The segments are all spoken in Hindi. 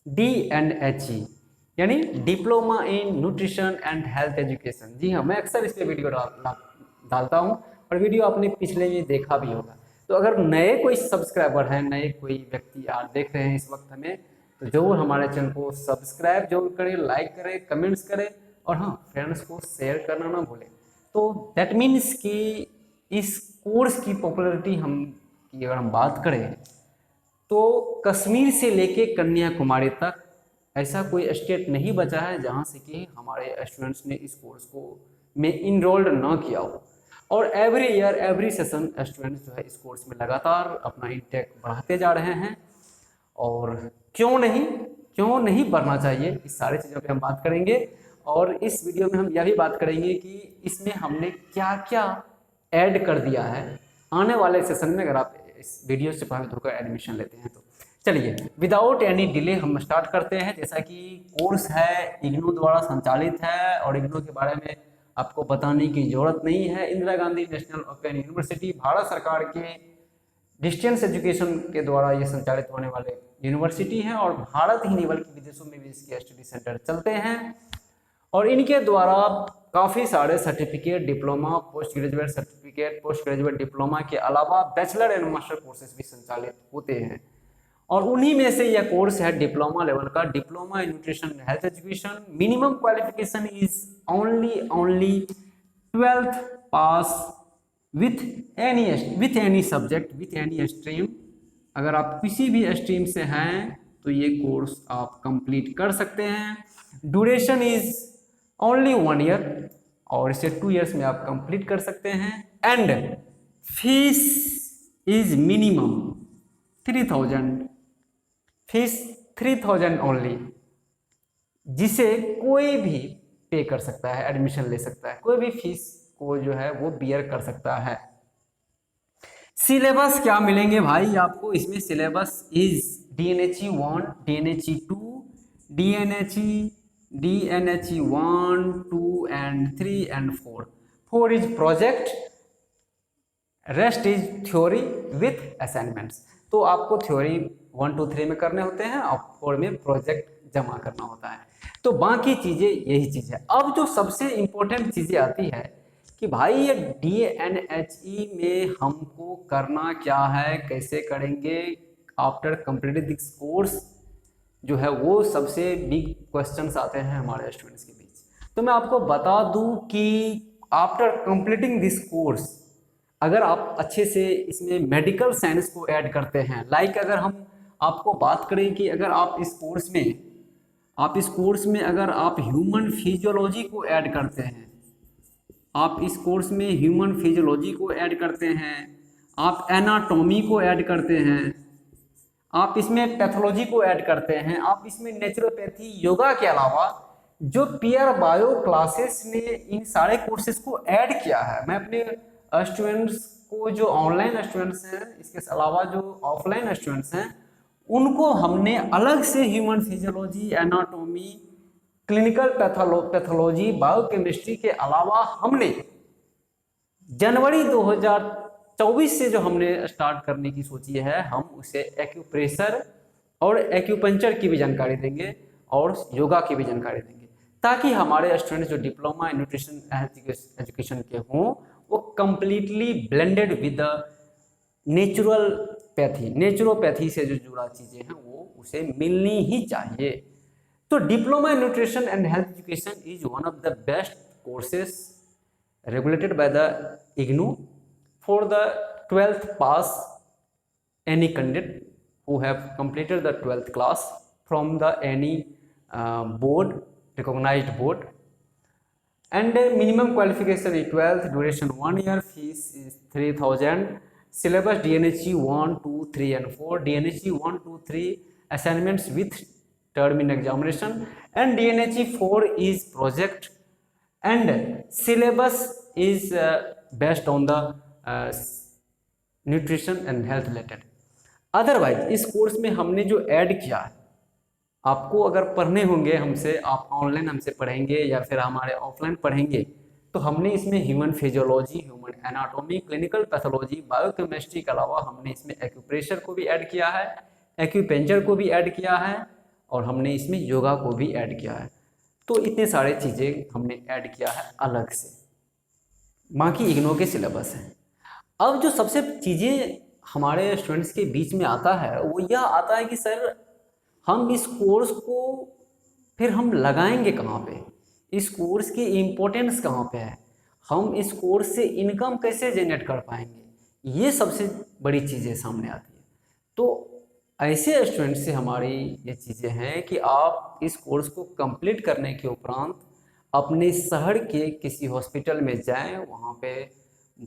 DNHE यानी diploma in nutrition and health education. जी हाँ, मैं अक्सर इस पे वीडियो डालता हूँ और वीडियो आपने पिछले में देखा भी होगा। तो अगर नए कोई सब्सक्राइबर हैं, नए कोई व्यक्ति आप देख रहे हैं इस वक्त हमें, तो जरूर हमारे चैनल को सब्सक्राइब जरूर करें, लाइक करें, कमेंट्स करें और हाँ, फ्रेंड्स को शेयर करना ना भूलें। तो दैट मीन्स कि इस कोर्स की पॉपुलैरिटी की अगर हम बात करें तो कश्मीर से लेके कन्याकुमारी तक ऐसा कोई स्टेट नहीं बचा है जहाँ से कि हमारे स्टूडेंट्स ने इस कोर्स को में इनरोल्ड ना किया हो। और every year every session students जो है इस कोर्स में लगातार अपना इंटेक बढ़ाते जा रहे हैं। और क्यों नहीं बढ़ना चाहिए, इस सारी चीज़ों पे हम बात करेंगे। और इस वीडियो में हम यह भी बात करेंगे कि इसमें हमने क्या क्या ऐड कर दिया है आने वाले सेशन में, अगर आप इस वीडियो से प्रभावित होकर एडमिशन लेते हैं तो। चलिए विदाउट एनी डिले हम स्टार्ट करते हैं। जैसा कि कोर्स है इग्नू द्वारा संचालित है और इग्नू के बारे में आपको बताने की जरूरत नहीं है। Indira Gandhi national open university Bharat सरकार के डिस्टेंस एजुकेशन के द्वारा ये संचालित होने वाले यूनिवर्सिटी है और भारत ही नहीं बल्कि विदेशों में भी इसके स्टडी सेंटर चलते हैं। और इनके द्वारा काफ़ी सारे certificate, diploma, post graduate certificate, post graduate diploma के अलावा बैचलर एंड मास्टर कोर्सेज भी संचालित होते हैं। और उन्हीं में से यह कोर्स है डिप्लोमा लेवल का, diploma in nutrition health education. Minimum qualification is only 12th pass with any subject, with any stream. अगर आप किसी भी स्ट्रीम से हैं तो ये कोर्स आप कंप्लीट कर सकते हैं। ड्यूरेशन इज ओनली 1 ईयर और इसे 2 ईयर्स में आप कंप्लीट कर सकते हैं। And fees is minimum 3000, fees 3000 only, जिसे कोई भी पे कर सकता है, एडमिशन ले सकता है, कोई भी फीस को जो है वो बियर कर सकता है। सिलेबस क्या मिलेंगे भाई आपको इसमें? Syllabus is DNHE 1, DNHE 2, DNHE 1, 2 and 3 and 4। 4 is project, rest is theory with assignments. तो आपको थ्योरी 1, 2, 3 में करने होते हैं और 4 में प्रोजेक्ट जमा करना होता है। तो बाकी चीज़ें यही चीज़ है। अब जो सबसे इम्पोर्टेंट चीज़ें आती है कि भाई ये DNHE में हमको करना क्या है, कैसे करेंगे आफ्टर कंप्लीटिंग दिस कोर्स, जो है वो सबसे बिग क्वेश्चंस आते हैं हमारे स्टूडेंट्स के बीच। तो मैं आपको बता दूं कि आफ्टर कंप्लीटिंग दिस कोर्स अगर आप अच्छे से इसमें मेडिकल साइंस को ऐड करते हैं, लाइक अगर हम आपको बात करें कि अगर आप इस कोर्स में अगर आप ह्यूमन फिजियोलॉजी को ऐड करते हैं, आप इस कोर्स में ह्यूमन फिजियोलॉजी को ऐड करते हैं, आप एनाटॉमी को ऐड करते हैं, आप इसमें पैथोलॉजी को ऐड करते हैं, आप इसमें नेचुरोपैथी, योगा के अलावा जो पीयर बायो क्लासेस ने इन सारे कोर्सेज को ऐड किया है। मैं अपने स्टूडेंट्स को, जो ऑनलाइन स्टूडेंट्स हैं, इसके अलावा जो ऑफलाइन स्टूडेंट्स हैं, उनको हमने अलग से human physiology, anatomy, clinical pathology, biochemistry के अलावा हमने जनवरी 2024 से जो हमने स्टार्ट करने की सोची है, हम उसे एक्यूप्रेशर और एक्यूपंक्चर की भी जानकारी देंगे और योगा की भी जानकारी देंगे, ताकि हमारे स्टूडेंट्स जो डिप्लोमा इन न्यूट्रिशन एजुकेशन के हों वो कंप्लीटली ब्लेंडेड विद नेचुरोपैथी से जो जुड़ा चीज़ें हैं वो उसे मिलनी ही चाहिए। तो diploma in nutrition and health education is one of the best courses regulated by the IGNOU for the 12th pass any candidate who have completed the 12th class from the any board, recognized board, and minimum qualification is 12th, duration 1 year, fees is 3000, syllabus DNHE 1, 2, 3 and 4, DNHE 1, 2, 3 assignments with term in examination, and DNHE 4 is project, and syllabus is based on the nutrition and health related। Otherwise इस कोर्स में हमने जो ऐड किया है, आपको अगर पढ़ने होंगे हमसे, आप ऑनलाइन हमसे पढ़ेंगे या फिर हमारे ऑफलाइन पढ़ेंगे, तो हमने इसमें human physiology, human anatomy, clinical pathology, biochemistry के अलावा हमने इसमें एक्यूप्रेशर को भी ऐड किया है, एक्यूपेंचर को भी ऐड किया है और हमने इसमें योगा को भी ऐड किया है। तो इतने सारे चीज़ें हमने ऐड किया है अलग से, बाकी इग्नू के सिलेबस हैं। अब जो सबसे चीज़ें हमारे स्टूडेंट्स के बीच में आता है वो यह आता है कि सर हम इस कोर्स को फिर हम लगाएंगे कहाँ पे, इस कोर्स की इम्पोर्टेंस कहाँ पे है, हम इस कोर्स से इनकम कैसे जनरेट कर पाएंगे, ये सबसे बड़ी चीज़ें सामने आती है। तो ऐसे स्टूडेंट से हमारी ये चीज़ें हैं कि आप इस कोर्स को कंप्लीट करने के उपरांत अपने शहर के किसी हॉस्पिटल में जाएं, वहाँ पे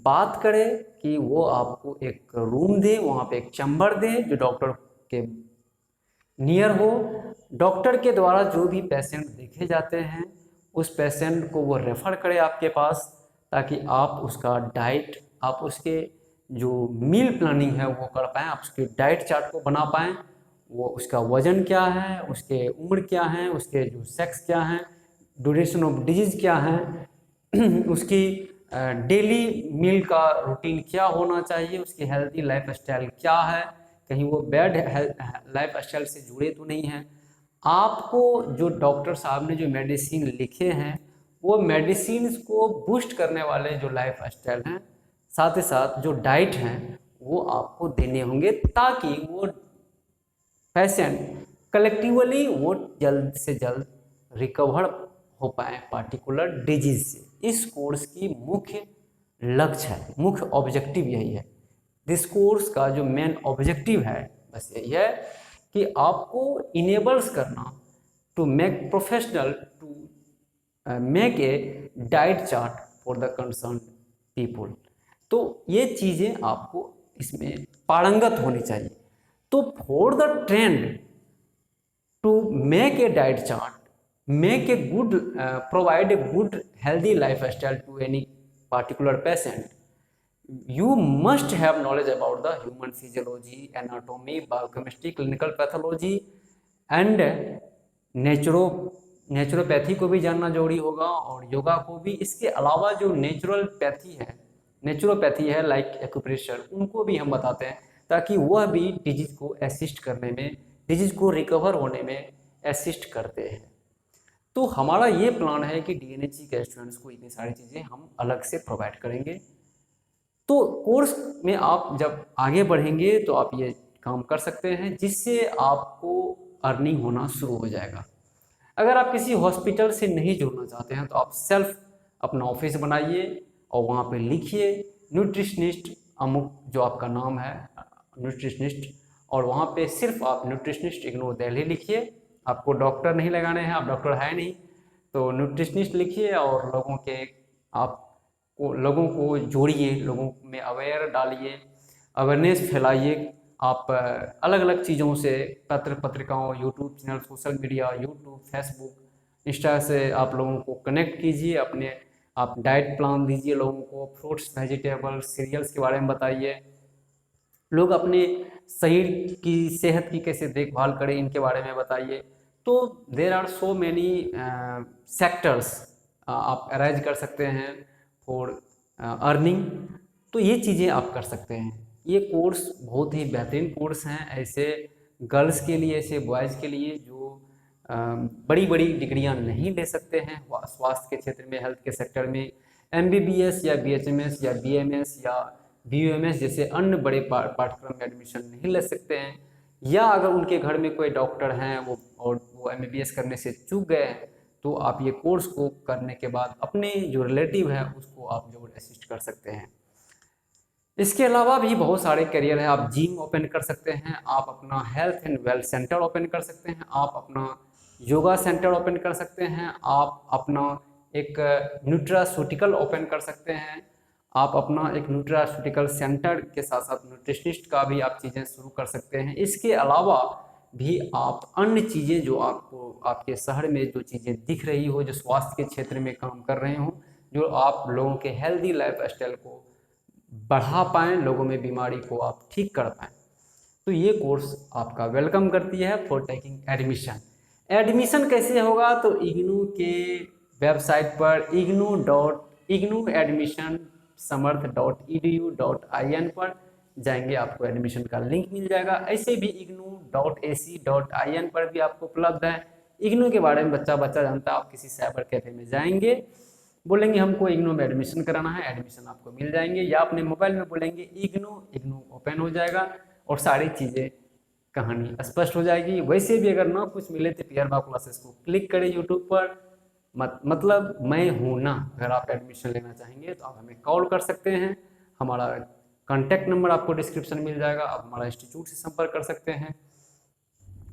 बात करें कि वो आपको एक रूम दे, वहाँ पे एक चैम्बर दे जो डॉक्टर के नियर हो। डॉक्टर के द्वारा जो भी पेशेंट देखे जाते हैं उस पेशेंट को वो रेफ़र करे आपके पास, ताकि आप उसका डाइट, आप उसके जो मील प्लानिंग है वो कर पाएँ, आप उसके डाइट चार्ट को बना पाएँ, वो उसका वज़न क्या है, उसके उम्र क्या है, उसके जो सेक्स क्या है, ड्यूरेशन ऑफ डिजीज़ क्या है, उसकी डेली मील का रूटीन क्या होना चाहिए, उसकी हेल्दी लाइफ स्टाइल क्या है, कहीं वो बैड लाइफ स्टाइल से जुड़े तो नहीं हैं। आपको जो डॉक्टर साहब ने जो मेडिसिन लिखे हैं वो मेडिसिन को बूस्ट करने वाले जो लाइफ स्टाइल हैं, साथ ही साथ जो डाइट हैं वो आपको देने होंगे, ताकि वो पेशेंट कलेक्टिवली वो जल्द से जल्द रिकवर हो पाए पार्टिकुलर डिजीज से। इस कोर्स की मुख्य लक्ष्य है, मुख्य ऑब्जेक्टिव यही है। दिस कोर्स का जो मेन ऑब्जेक्टिव है बस यही है कि आपको इनेबल्स करना to make professional, to make a diet chart for the concern people. तो ये चीज़ें आपको इसमें पारंगत होनी चाहिए। तो for the trend to make a diet chart, make a good provide a good healthy lifestyle to any particular patient, you must have knowledge about the human physiology, anatomy, biochemistry, clinical pathology and naturopathy को भी जानना जरूरी होगा, और योगा को भी। इसके अलावा जो नेचुरोपैथी है लाइक एक्यूप्रेशर, उनको भी हम बताते हैं, ताकि वह भी डिजीज को असिस्ट करने में, डिजीज को रिकवर होने में असिस्ट करते हैं। तो हमारा ये प्लान है कि डीएनएचई के स्टूडेंट्स को इतनी सारी चीज़ें हम अलग से प्रोवाइड करेंगे। तो कोर्स में आप जब आगे बढ़ेंगे तो आप ये काम कर सकते हैं, जिससे आपको अर्निंग होना शुरू हो जाएगा। अगर आप किसी हॉस्पिटल से नहीं जुड़ना चाहते हैं तो आप सेल्फ अपना ऑफिस बनाइए और वहाँ पे लिखिए न्यूट्रिशनिस्ट अमुक, जो आपका नाम है न्यूट्रिशनिस्ट, और वहाँ पे सिर्फ आप न्यूट्रिशनिस्ट इग्नू दिल्ली लिखिए। आपको डॉक्टर नहीं लगाने हैं, आप डॉक्टर है नहीं, तो न्यूट्रिशनिस्ट लिखिए और लोगों को जोड़िए, लोगों में अवेयर डालिए, अवेयरनेस फैलाइए। आप अलग अलग चीज़ों से, पत्रिकाओं, YouTube channel, social media, YouTube, Facebook, Insta से आप लोगों को कनेक्ट कीजिए। आप डाइट प्लान दीजिए लोगों को, फ्रूट्स, वेजिटेबल्स, सीरियल्स के बारे में बताइए। लोग अपने शरीर की सेहत की कैसे देखभाल करें इनके बारे में बताइए। तो there are so many sectors आप अरेंज कर सकते हैं फॉर अर्निंग। तो ये चीज़ें आप कर सकते हैं। ये कोर्स बहुत ही बेहतरीन कोर्स हैं, ऐसे गर्ल्स के लिए, ऐसे बॉयज़ के लिए जो बड़ी बड़ी डिग्रियां नहीं ले सकते हैं स्वास्थ्य के क्षेत्र में, हेल्थ के सेक्टर में। MBBS या BHMS या BMS या BUMS जैसे अन्य बड़े पाठ्यक्रम में एडमिशन नहीं ले सकते हैं, या अगर उनके घर में कोई डॉक्टर हैं वो MBBS करने से चूक गए हैं, तो आप ये कोर्स को करने के बाद अपने जो रिलेटिव है उसको आप जरूर असिस्ट कर सकते हैं। इसके अलावा भी बहुत सारे करियर है। आप जिम ओपन कर सकते हैं, आप अपना health and wealth centre open कर सकते हैं, आप अपना योगा सेंटर ओपन कर सकते हैं, आप अपना एक न्यूट्रास्यूटिकल ओपन कर सकते हैं, आप अपना एक न्यूट्रास्यूटिकल सेंटर के साथ साथ न्यूट्रिशनिस्ट का भी आप चीज़ें शुरू कर सकते हैं। इसके अलावा भी आप अन्य चीज़ें जो आपको आपके शहर में जो चीज़ें दिख रही हो, जो स्वास्थ्य के क्षेत्र में काम कर रहे हो, जो आप लोगों के हेल्दी लाइफ स्टाइल को बढ़ा पाएँ, लोगों में बीमारी को आप ठीक कर पाएँ, तो ये कोर्स आपका वेलकम करती है फॉर टेकिंग एडमिशन। एडमिशन कैसे होगा? तो इग्नू के वेबसाइट पर ignu.ignuadmissionsamarth.edu.in पर जाएंगे आपको एडमिशन का लिंक मिल जाएगा। ऐसे भी ignou.ac.in पर भी आपको उपलब्ध है। इग्नू के बारे में बच्चा जानता है। आप किसी साइबर कैफे में जाएंगे, बोलेंगे हमको इग्नू में एडमिशन कराना है, एडमिशन आपको मिल जाएंगे, या अपने मोबाइल में बोलेंगे इग्नू ओपन हो जाएगा और सारी चीज़ें कहानी स्पष्ट हो जाएगी। वैसे भी अगर ना कुछ मिले तो पीयर बाप क्लासेस को क्लिक करें यूट्यूब पर, मतलब मैं हूँ ना। अगर आप एडमिशन लेना चाहेंगे तो आप हमें कॉल कर सकते हैं। हमारा कॉन्टैक्ट नंबर आपको डिस्क्रिप्शन में मिल जाएगा। आप हमारा इंस्टीट्यूट से संपर्क कर सकते हैं।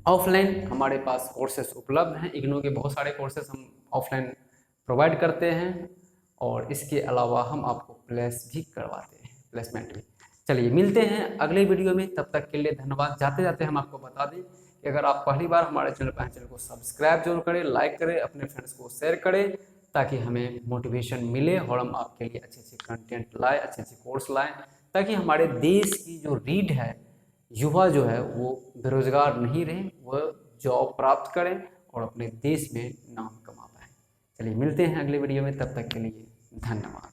ऑफलाइन हमारे पास कोर्सेस उपलब्ध हैं, इग्नू के बहुत सारे कोर्सेस हम ऑफलाइन प्रोवाइड करते हैं, और इसके अलावा हम आपको प्लेस भी करवाते हैं, प्लेसमेंट भी। चलिए मिलते हैं अगले वीडियो में, तब तक के लिए धन्यवाद। जाते जाते हम आपको बता दें कि अगर आप पहली बार हमारे चैनल पर हैं, चैनल को सब्सक्राइब जरूर करें, लाइक करें, अपने फ्रेंड्स को शेयर करें, ताकि हमें मोटिवेशन मिले और हम आपके लिए अच्छे अच्छे कंटेंट लाएँ, अच्छे अच्छे कोर्स लाएँ, ताकि हमारे देश की जो रीढ़ है, युवा जो है वो बेरोजगार नहीं रहे, वह जॉब प्राप्त करें और अपने देश में नाम कमा पाए। चलिए मिलते हैं अगले वीडियो में, तब तक के लिए धन्यवाद।